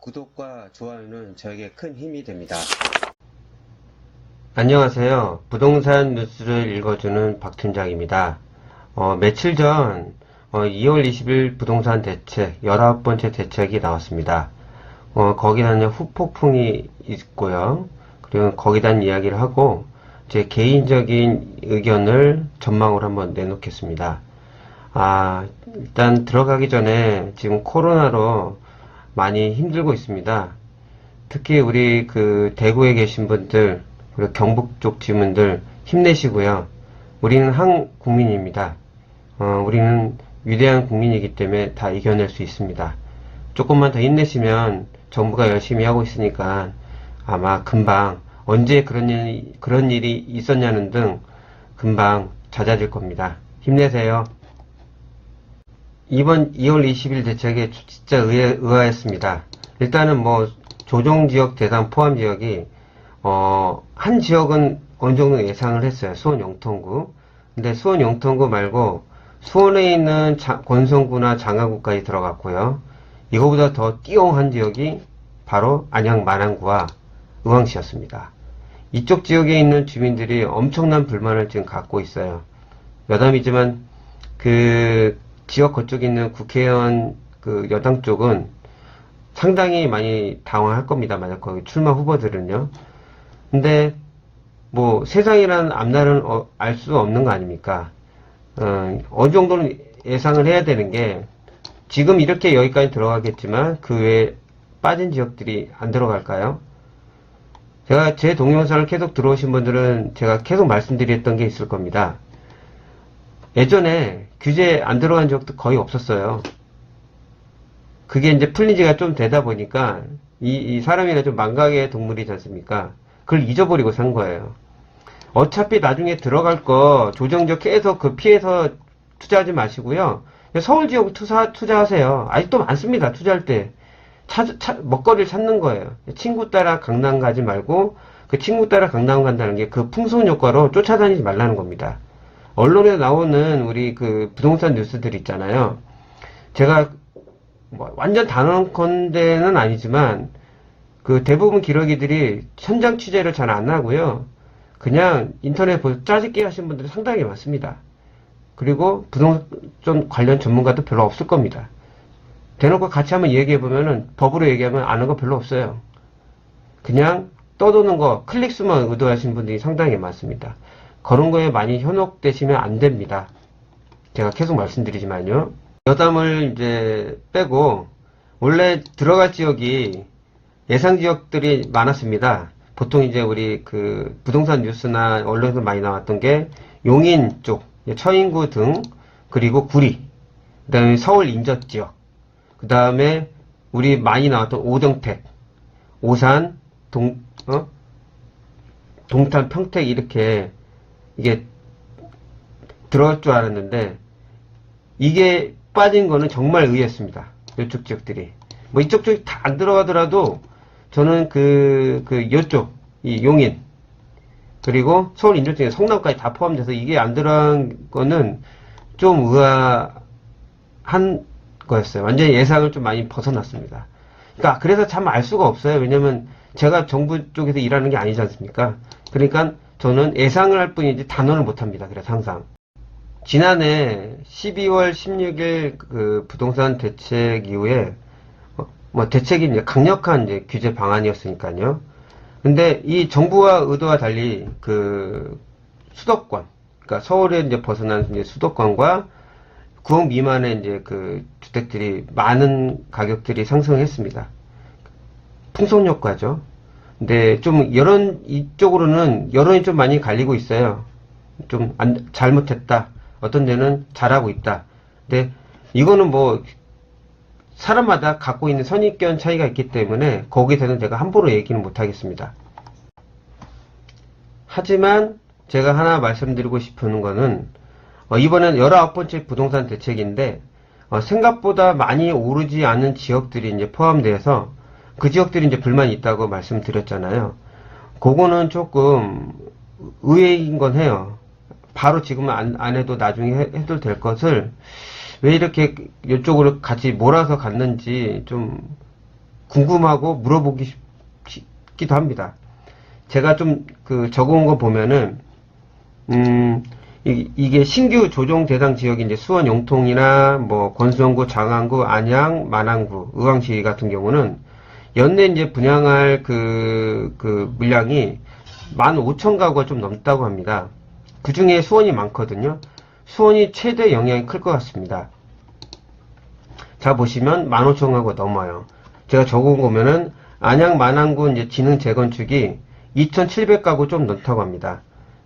구독과 좋아요는 저에게 큰 힘이 됩니다. 안녕하세요. 부동산 뉴스를 읽어주는 박 팀장입니다. 며칠 전 2월 20일 부동산 대책 19번째 대책이 나왔습니다. 거기다는 후폭풍이 있고요. 그리고 거기다 이야기를 하고 제 개인적인 의견을 전망을 한번 내놓겠습니다. 일단 들어가기 전에 지금 코로나로 많이 힘들고 있습니다. 특히 우리 대구에 계신 분들, 그리고 경북 쪽 지문들 힘내시고요. 우리는 한 국민입니다. 우리는 위대한 국민이기 때문에 다 이겨낼 수 있습니다. 조금만 더 힘내시면 정부가 열심히 하고 있으니까 아마 금방 언제 그런 일이 있었냐는 등 금방 잦아질 겁니다. 힘내세요. 이번 2월 20일 대책에 진짜 의아했습니다. 일단은 조정지역 대상 포함 지역이, 한 지역은 어느 정도 예상을 했어요. 수원 영통구. 근데 수원 영통구 말고 수원에 있는 권성구나 장안구까지 들어갔고요. 이거보다 더 띠용한 지역이 바로 안양 마랑구와 의왕시였습니다. 이쪽 지역에 있는 주민들이 엄청난 불만을 지금 갖고 있어요. 여담이지만 지역 그쪽에 있는 국회의원 여당 쪽은 상당히 많이 당황할 겁니다. 만약 거기 출마 후보들은요. 근데 세상이라는 앞날은 알 수 없는 거 아닙니까? 어느 정도는 예상을 해야 되는 게 지금 이렇게 여기까지 들어가겠지만 그 외에 빠진 지역들이 안 들어갈까요? 제가 제 동영상을 계속 들어오신 분들은 제가 계속 말씀드렸던 게 있을 겁니다. 예전에 규제 안 들어간 적도 거의 없었어요. 그게 이제 풀린 지가 좀 되다 보니까 이 사람이나 좀 망각의 동물이지 않습니까? 그걸 잊어버리고 산 거예요. 어차피 나중에 들어갈 거 조정적 계속 피해서 투자하지 마시고요. 서울 지역 투자하세요. 아직도 많습니다. 투자할 때. 먹거리를 찾는 거예요. 친구 따라 강남 가지 말고 그 친구 따라 강남 간다는 게 그 풍선 효과로 쫓아다니지 말라는 겁니다. 언론에 나오는 우리 부동산 뉴스들 있잖아요. 제가 완전 단언컨대는 아니지만 대부분 기러기들이 현장 취재를 잘 안 하고요. 그냥 인터넷 보고 짜집기 하신 분들이 상당히 많습니다. 그리고 부동산 관련 전문가도 별로 없을 겁니다. 대놓고 같이 한번 얘기해보면은 법으로 얘기하면 아는 거 별로 없어요. 그냥 떠도는 거 클릭수만 의도하신 분들이 상당히 많습니다. 그런 거에 많이 현혹되시면 안 됩니다. 제가 계속 말씀드리지만요. 여담을 이제 빼고 원래 들어갈 지역이 예상 지역들이 많았습니다. 보통 이제 우리 부동산 뉴스나 언론에서 많이 나왔던 게 용인 쪽, 처인구 등, 그리고 구리, 그 다음에 서울 인접 지역, 그 다음에 우리 많이 나왔던 오정택, 오산, 동탄, 평택 이렇게 이게 들어갈 줄 알았는데 이게 빠진 거는 정말 의외였습니다. 이쪽 지역들이 이쪽 지역이 다 안 들어가더라도 저는 이쪽 이 용인 그리고 서울 인접 중에 성남까지 다 포함돼서 이게 안 들어간 거는 좀 의아한 거였어요. 완전히 예상을 좀 많이 벗어났습니다. 그러니까 그래서 참 알 수가 없어요. 왜냐면 제가 정부 쪽에서 일하는 게 아니지 않습니까? 그러니까 저는 예상을 할 뿐이지 단언을 못합니다. 그래서 항상 지난해 12월 16일 부동산 대책 이후에 대책이 이제 강력한 이제 규제 방안이었으니까요. 근데 이 정부와 의도와 달리 수도권, 그러니까 서울에 이제 벗어난 이제 수도권과 9억 미만의 이제 주택들이 많은 가격들이 상승했습니다. 풍선 효과죠. 근데 좀 이쪽으로는 여론이 좀 많이 갈리고 있어요. 좀 잘못했다. 어떤 데는 잘하고 있다. 근데 이거는 사람마다 갖고 있는 선입견 차이가 있기 때문에 거기서는 제가 함부로 얘기는 못하겠습니다. 하지만 제가 하나 말씀드리고 싶은 거는 이번엔 19번째 부동산 대책인데 생각보다 많이 오르지 않은 지역들이 이제 포함돼서 그 지역들이 이제 불만이 있다고 말씀드렸잖아요. 그거는 조금 의외인 건 해요. 바로 지금은 안 해도 나중에 해도 될 것을 왜 이렇게 이쪽으로 같이 몰아서 갔는지 좀 궁금하고 물어보기 싶기도 합니다. 제가 좀 적어온 거 보면은, 이게 신규 조정 대상 지역이 이제 수원 영통이나 뭐 권수원구, 장안구, 안양, 만안구, 의왕시 같은 경우는 연내 이제 분양할 물량이 15,000가구가 좀 넘다고 합니다. 그 중에 수원이 많거든요. 수원이 최대 영향이 클 것 같습니다. 자, 보시면 15,000가구가 넘어요. 제가 적어온 거 보면은 안양, 만안구 이제 진흥 재건축이 2,700가구 좀 넘다고 합니다.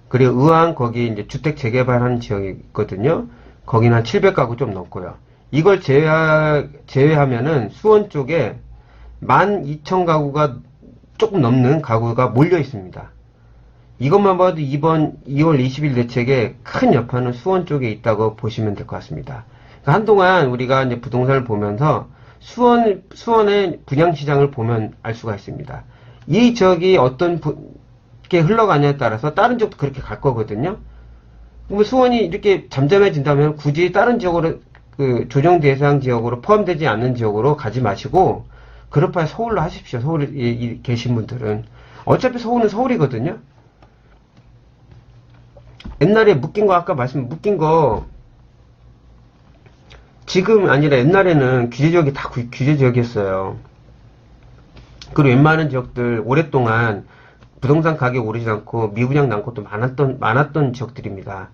그리고 의왕 거기 이제 주택 재개발하는 지역이 있거든요. 거기는 한 700가구 좀 넘고요. 이걸 제외하면은 수원 쪽에 12,000가구가 조금 넘는 가구가 몰려 있습니다. 이것만 봐도 이번 2월 20일 대책에 큰 여파는 수원 쪽에 있다고 보시면 될 것 같습니다. 그러니까 한동안 우리가 이제 부동산을 보면서 수원의 분양시장을 보면 알 수가 있습니다. 이 지역이 어떤 게 흘러가냐에 따라서 다른 지역도 그렇게 갈 거거든요. 그럼 수원이 이렇게 잠잠해진다면 굳이 다른 지역으로 조정 대상 지역으로 포함되지 않는 지역으로 가지 마시고 그럴 바에 서울로 하십시오. 서울에 계신 분들은 어차피 서울은 서울이거든요. 옛날에 묶인 거 아까 묶인 거 지금 아니라 옛날에는 규제지역이 다 규제지역이었어요. 그리고 웬만한 지역들 오랫동안 부동산 가격 오르지 않고 미분양 난 곳도 많았던 지역들입니다.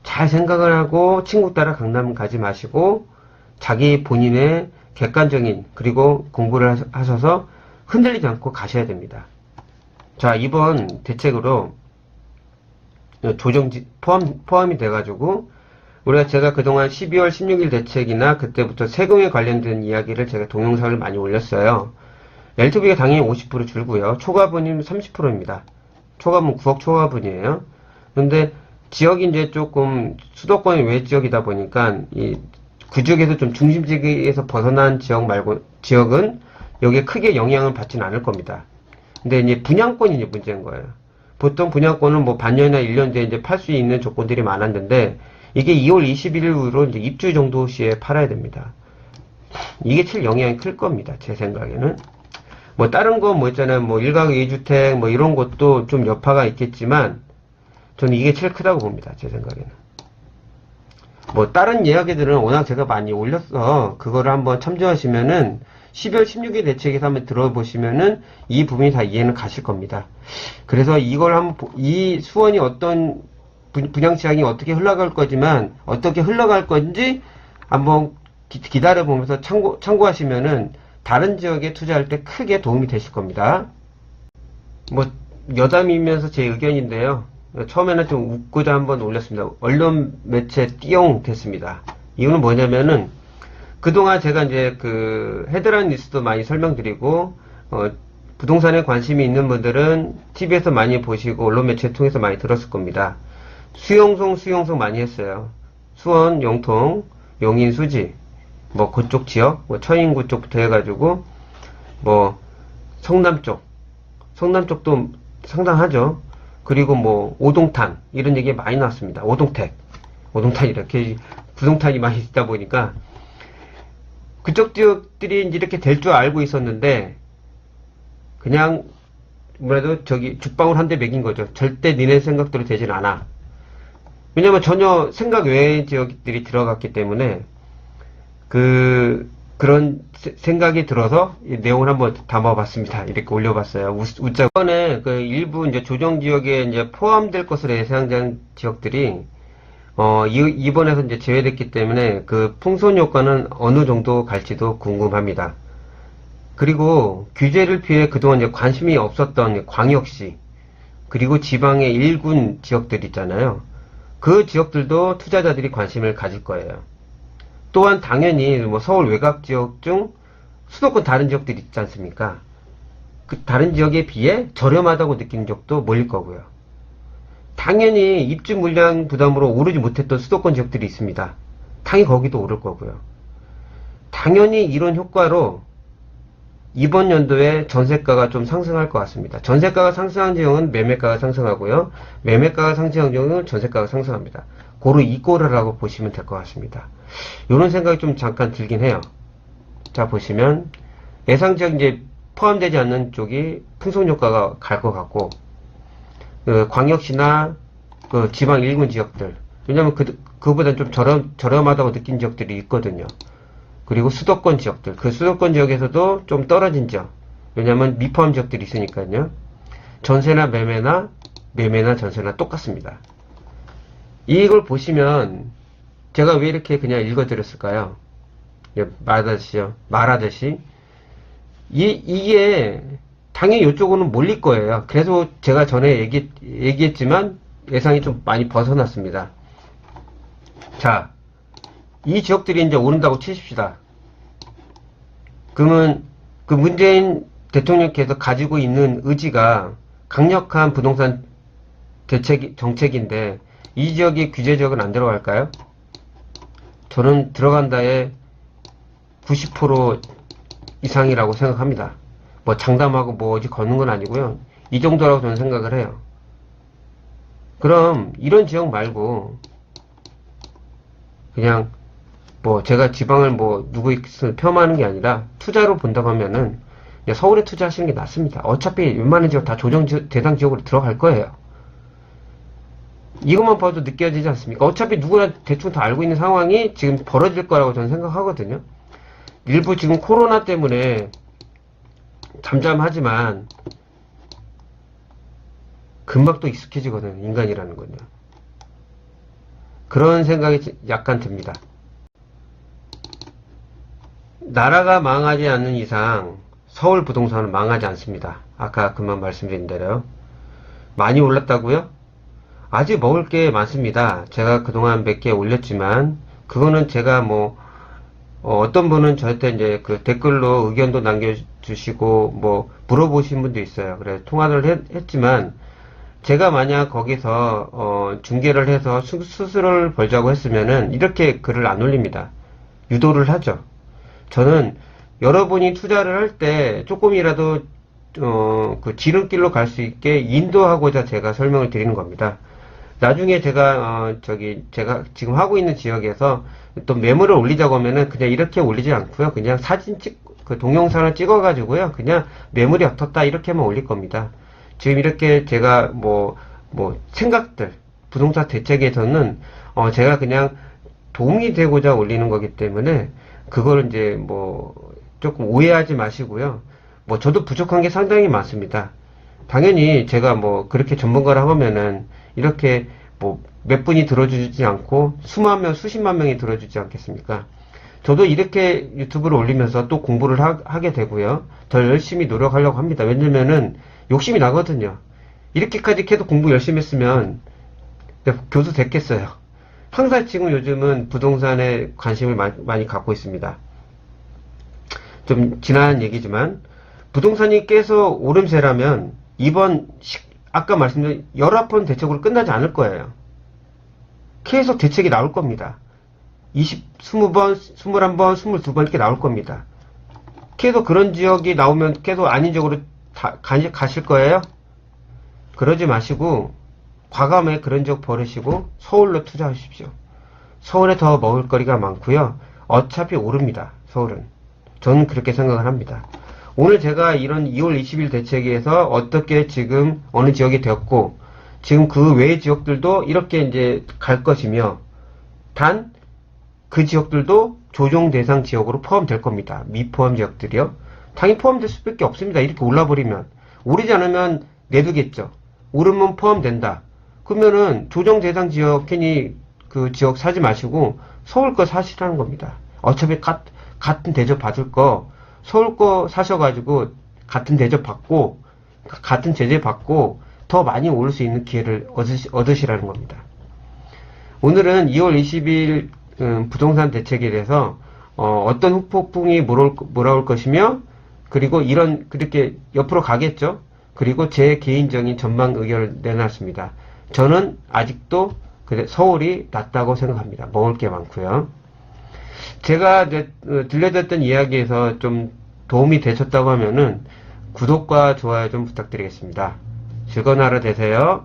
잘 생각을 하고 친구 따라 강남 가지 마시고 자기 본인의 객관적인 그리고 공부를 하셔서 흔들리지 않고 가셔야 됩니다. 자, 이번 대책으로 조정지 포함이 돼가지고 제가 그동안 12월 16일 대책이나 그때부터 세금에 관련된 이야기를 제가 동영상을 많이 올렸어요. LTV가 당연히 50% 줄고요. 초과분이 30%입니다. 초과분 9억 초과분이에요. 근데 지역이 이제 조금 수도권 외 지역이다 보니까 그 지역에서 좀 중심지에서 벗어난 지역은 여기에 크게 영향을 받지는 않을 겁니다. 근데 이제 분양권이 이제 문제인 거예요. 보통 분양권은 뭐 반년이나 1년 뒤에 이제 팔 수 있는 조건들이 많았는데 이게 2월 21일로 이제 입주 정도 시에 팔아야 됩니다. 이게 제일 영향이 클 겁니다. 제 생각에는. 뭐 다른 거 뭐 있잖아요. 뭐 1가구 2주택 뭐 이런 것도 좀 여파가 있겠지만 저는 이게 제일 크다고 봅니다. 제 생각에는. 뭐 다른 이야기들은 워낙 제가 많이 올렸어. 그거를 한번 참조하시면은 12월 16일 대책에서 한번 들어보시면은 이 부분이 다 이해는 가실 겁니다. 그래서 이걸 이 수원이 어떤 분양 시장이 어떻게 흘러갈 거지만 어떻게 흘러갈 건지 한번 기다려 보면서 참고하시면은 다른 지역에 투자할 때 크게 도움이 되실 겁니다. 뭐 여담이면서 제 의견인데요. 처음에는 좀 웃고자 한번 올렸습니다. 언론 매체 띠용 됐습니다. 이유는 뭐냐면은 그동안 제가 이제 헤드라인 뉴스도 많이 설명드리고 부동산에 관심이 있는 분들은 TV에서 많이 보시고 언론 매체 통해서 많이 들었을 겁니다. 수용송 많이 했어요. 수원, 영통, 용인, 수지 뭐 그쪽 지역, 뭐 처인구 쪽부터 해가지고 뭐 성남 쪽도 상당하죠. 그리고 뭐 오동탄 이런 얘기 많이 나왔습니다. 오동탄 이렇게 부동탄이 많이 있다 보니까 그쪽 지역들이 이제 이렇게 될 줄 알고 있었는데 그냥 뭐라도 죽방울 한 대 먹인 거죠. 절대 니네 생각대로 되진 않아. 왜냐면 전혀 생각 외의 지역들이 들어갔기 때문에 그런 생각이 들어서 이 내용을 한번 담아봤습니다. 이렇게 올려봤어요. 웃자. 이번에 일부 이제 조정지역에 이제 포함될 것으로 예상된 지역들이 이번에서 이제 제외됐기 때문에 풍선 효과는 어느 정도 갈지도 궁금합니다. 그리고 규제를 피해 그동안 이제 관심이 없었던 광역시 그리고 지방의 일군 지역들 있잖아요. 그 지역들도 투자자들이 관심을 가질 거예요. 또한 당연히 뭐 서울 외곽 지역 중 수도권 다른 지역들이 있지 않습니까? 그 다른 지역에 비해 저렴하다고 느끼는 지역도 몰릴 거고요. 당연히 입주 물량 부담으로 오르지 못했던 수도권 지역들이 있습니다. 당연히 거기도 오를 거고요. 당연히 이런 효과로 이번 연도에 전세가가 좀 상승할 것 같습니다. 전세가가 상승한 지역은 매매가가 상승하고요. 매매가가 상승한 지역은 전세가가 상승합니다. 고루 이꼬르라고 보시면 될 것 같습니다. 이런 생각이 좀 잠깐 들긴 해요. 자, 보시면 예상 지역 이제 포함되지 않는 쪽이 풍속효과가 갈 것 같고, 광역시나 그 지방 일군 지역들, 왜냐면 그보다 좀 저렴하다고 느낀 지역들이 있거든요. 그리고 수도권 지역들, 그 수도권 지역에서도 좀 떨어진 지역, 왜냐면 미포함 지역들이 있으니까요. 전세나 매매나 전세나 똑같습니다. 이걸 보시면 제가 왜 이렇게 그냥 읽어드렸을까요? 말하듯이 이게 당연히 이쪽으로는 몰릴 거예요. 그래서 제가 전에 얘기했지만 예상이 좀 많이 벗어났습니다. 자, 이 지역들이 이제 오른다고 치십시다. 그러면 그 문재인 대통령께서 가지고 있는 의지가 강력한 부동산 정책인데 이 지역이 규제 지역은 안 들어갈까요? 저는 들어간다에 90% 이상이라고 생각합니다. 뭐 장담하고 뭐 어디 걷는 건 아니고요. 이 정도라고 저는 생각을 해요. 그럼 이런 지역 말고 그냥 뭐 제가 지방을 뭐 누구 폄하하는 게 아니라 투자로 본다고 하면은 그냥 서울에 투자하시는 게 낫습니다. 어차피 웬만한 지역 다 조정 대상 지역으로 들어갈 거예요. 이것만 봐도 느껴지지 않습니까? 어차피 누구나 대충 다 알고 있는 상황이 지금 벌어질 거라고 저는 생각하거든요. 일부 지금 코로나 때문에 잠잠하지만 금방 또 익숙해지거든요. 인간이라는 건요. 그런 생각이 약간 듭니다. 나라가 망하지 않는 이상 서울 부동산은 망하지 않습니다. 아까 그만 말씀드린 대로요. 많이 올랐다고요? 아직 먹을 게 많습니다. 제가 그동안 몇 개 올렸지만 그거는 제가 뭐 어떤 분은 저한테 이제 그 댓글로 의견도 남겨주시고 뭐 물어보신 분도 있어요. 그래서 통화를 했지만 제가 만약 거기서 중계를 해서 수수료를 벌자고 했으면은 이렇게 글을 안 올립니다. 유도를 하죠. 저는 여러분이 투자를 할 때 조금이라도 그 지름길로 갈 수 있게 인도하고자 제가 설명을 드리는 겁니다. 나중에 제가 제가 지금 하고 있는 지역에서 또 매물을 올리자고 하면은 그냥 이렇게 올리지 않고요. 그냥 그 동영상을 찍어 가지고요. 그냥 매물이 어떻다 이렇게만 올릴 겁니다. 지금 이렇게 제가 생각들 부동산 대책에서는 제가 그냥 도움이 되고자 올리는 거기 때문에 그걸 이제 조금 오해하지 마시고요. 저도 부족한 게 상당히 많습니다. 당연히 제가 그렇게 전문가라고 하면은 이렇게 몇 분이 들어주지 않고 수만 명, 수십만 명이 들어주지 않겠습니까? 저도 이렇게 유튜브를 올리면서 또 공부를 하게 되고요. 더 열심히 노력하려고 합니다. 왜냐면은 욕심이 나거든요. 이렇게까지 계속 공부 열심히 했으면 교수 됐겠어요. 항상 지금 요즘은 부동산에 관심을 많이 갖고 있습니다. 좀 지난 얘기지만 부동산이 계속 오름세라면 이번 아까 말씀드린 19번 대책으로 끝나지 않을 거예요. 계속 대책이 나올 겁니다. 20번, 21번, 22번 이렇게 나올 겁니다. 계속 그런 지역이 나오면 계속 아닌 지역으로 가실 거예요? 그러지 마시고 과감하게 그런 지역 버리시고 서울로 투자하십시오. 서울에 더 먹을 거리가 많고요. 어차피 오릅니다. 서울은. 저는 그렇게 생각을 합니다. 오늘 제가 이런 2월 20일 대책에서 어떻게 지금 어느 지역이 되었고 지금 그 외의 지역들도 이렇게 이제 갈 것이며 단 그 지역들도 조정 대상 지역으로 포함될 겁니다. 미포함 지역들이요. 당연히 포함될 수밖에 없습니다. 이렇게 올라버리면. 오르지 않으면 내두겠죠. 오르면 포함된다. 그러면은 조정 대상 지역 괜히 그 지역 사지 마시고 서울 거 사시라는 겁니다. 어차피 같은 대접 받을 거 서울 거 사셔가지고 같은 대접 받고 같은 제재 받고 더 많이 오를 수 있는 기회를 얻으시라는 겁니다. 오늘은 2월 20일 부동산 대책에 대해서 어떤 후폭풍이 몰아올 것이며 그리고 그렇게 옆으로 가겠죠. 그리고 제 개인적인 전망 의견을 내놨습니다. 저는 아직도 서울이 낫다고 생각합니다. 먹을 게 많고요. 제가 들려드렸던 이야기에서 좀 도움이 되셨다고 하면은 구독과 좋아요 좀 부탁드리겠습니다. 즐거운 하루 되세요.